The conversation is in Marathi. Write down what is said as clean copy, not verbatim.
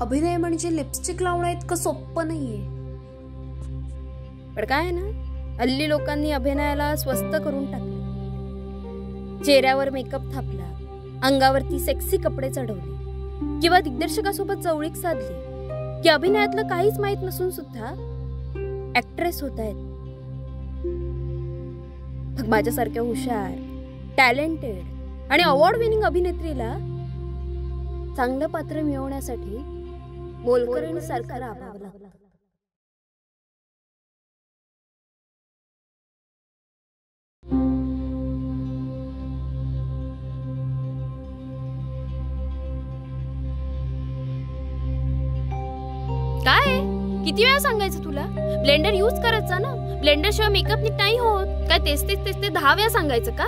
अभिनय म्हणजे लिपस्टिक लावणं इतकं सोपं नाहीये. पण काय ना, हल्ली लोकांनी अभिनयाला स्वस्त करून टाकले. चेहऱ्यावर मेकअप थापला, अंगावरती सेक्सी कपडे चढवले किंवा दिग्दर्शकासोबत जवळीक साधली की अभिनयातलं काहीच माहित नसून सुद्धा ऍक्ट्रेस होत आहेत. मग माझ्यासारख्या हुशार, टॅलेंटेड आणि अवॉर्ड विनिंग अभिनेत्रीला चांगलं पात्र मिळवण्यासाठी मोलकरणीसारखा राबावं लागलं. काय किती वेळा सांगायचं तुला? ब्लेंडर यूज करायचा ना. ब्लेंडर शिवाय मेकअप नीट नाही होत. काय तेच 10 वेळा सांगायचं का?